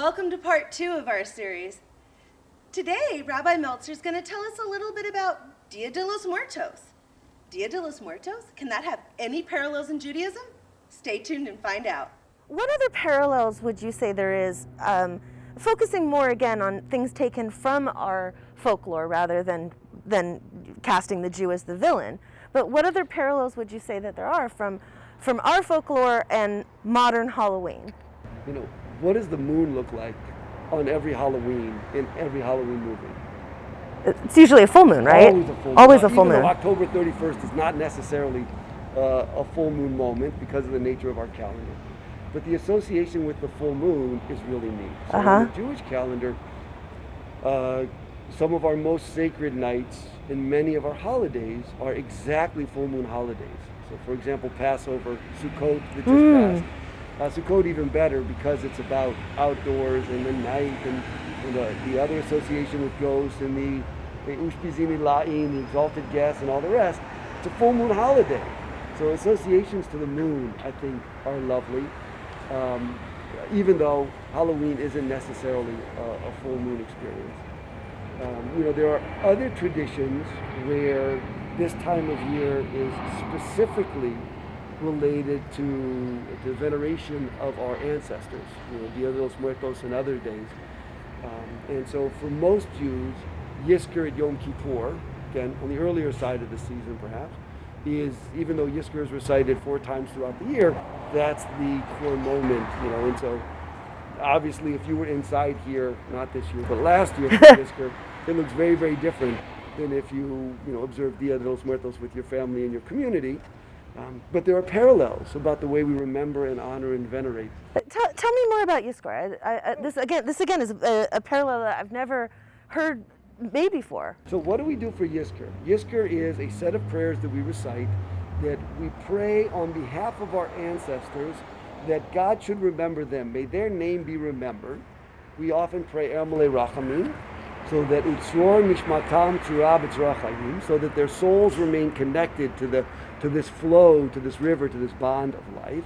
Welcome to part 2 of our series. Today, Rabbi Meltzer is going to tell us a little bit about Dia de los Muertos. Dia de los Muertos? Can that have any parallels in Judaism? Stay tuned and find out. What other parallels would you say there is, focusing more again on things taken from our folklore rather than casting the Jew as the villain? But what other parallels would you say that there are from our folklore and modern Halloween? You know, what does the moon look like on every Halloween in every Halloween movie? It's usually a full moon, right? Always a full moon. Always a full moon. Even though October 31st is not necessarily a full moon moment because of the nature of our calendar. But the association with the full moon is really neat. So in the Jewish calendar, some of our most sacred nights and many of our holidays are exactly full moon holidays. So for example, Passover, Sukkot that just passed. Sukkot even better because it's about outdoors and the night and the other association with ghosts and the Ushpizini La'in, the exalted guests and all the rest. It's a full moon holiday. So associations to the moon, I think, are lovely. Even though Halloween isn't necessarily a full moon experience. There are other traditions where this time of year is specifically related to the veneration of our ancestors, Dia de los Muertos and other days. And so for most Jews, Yizkor at Yom Kippur, again, on the earlier side of the season perhaps, is, even though Yizkor is recited 4 times throughout the year, that's the core moment, and so obviously if you were inside here, not this year, but last year for Yizkor, it looks very, very different than if you observe Dia de los Muertos with your family and your community. But there are parallels about the way we remember and honor and venerate. Tell me more about Yizkor. This again is a parallel that I've never heard made before. So what do we do for Yizkor? Yizkor is a set of prayers that we recite that we pray on behalf of our ancestors that God should remember them. May their name be remembered. We often pray Ermele Rachamim, so that Utzror Nishmatam Tzura B'Tzura Chayim, so that their souls remain connected to this flow, to this river, to this bond of life.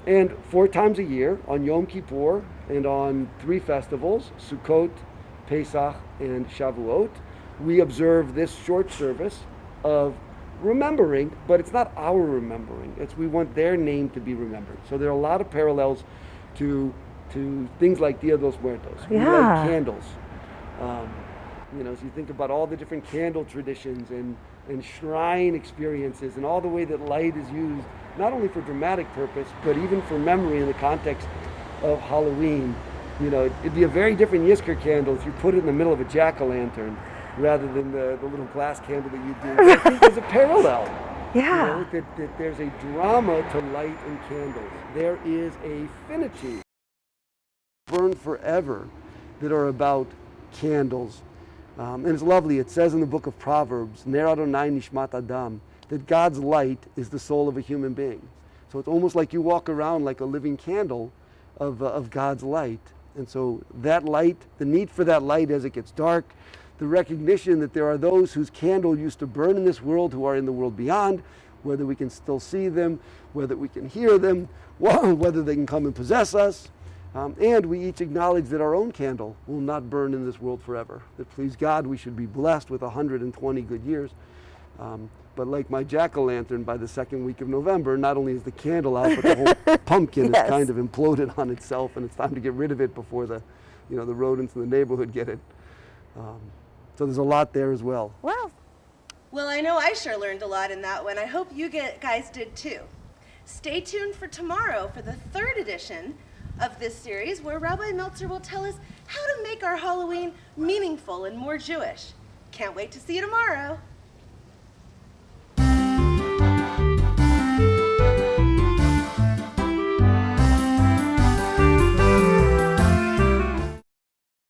And 4 times a year, on Yom Kippur and on 3 festivals, Sukkot, Pesach, and Shavuot, we observe this short service of remembering, but it's not our remembering. We want their name to be remembered. So there are a lot of parallels to things like Dia de los Muertos. We light candles. So you think about all the different candle traditions and shrine experiences and all the way that light is used, not only for dramatic purpose, but even for memory in the context of Halloween. It'd be a very different Yizkor candle if you put it in the middle of a jack-o'-lantern rather than the little glass candle that you do. I think there's a parallel. Yeah. That there's a drama to light and candles. There is a finitude, burn forever, that are about candles. And it's lovely. It says in the book of Proverbs, Ner Adonai Nishmat Adam, that God's light is the soul of a human being. So it's almost like you walk around like a living candle of God's light. And so that light, the need for that light as it gets dark, the recognition that there are those whose candle used to burn in this world who are in the world beyond, whether we can still see them, whether we can hear them, whether they can come and possess us. And we each acknowledge that our own candle will not burn in this world forever. That please God, we should be blessed with 120 good years. But like my jack-o'-lantern, by the 2nd week of November, not only is the candle out, but the whole pumpkin is kind of imploded on itself, and it's time to get rid of it before the rodents in the neighborhood get it. So there's a lot there as well. Wow. Well, I know I sure learned a lot in that one. I hope you guys did too. Stay tuned for tomorrow for the 3rd edition of this series, where Rabbi Meltzer will tell us how to make our Halloween meaningful and more Jewish. Can't wait to see you tomorrow.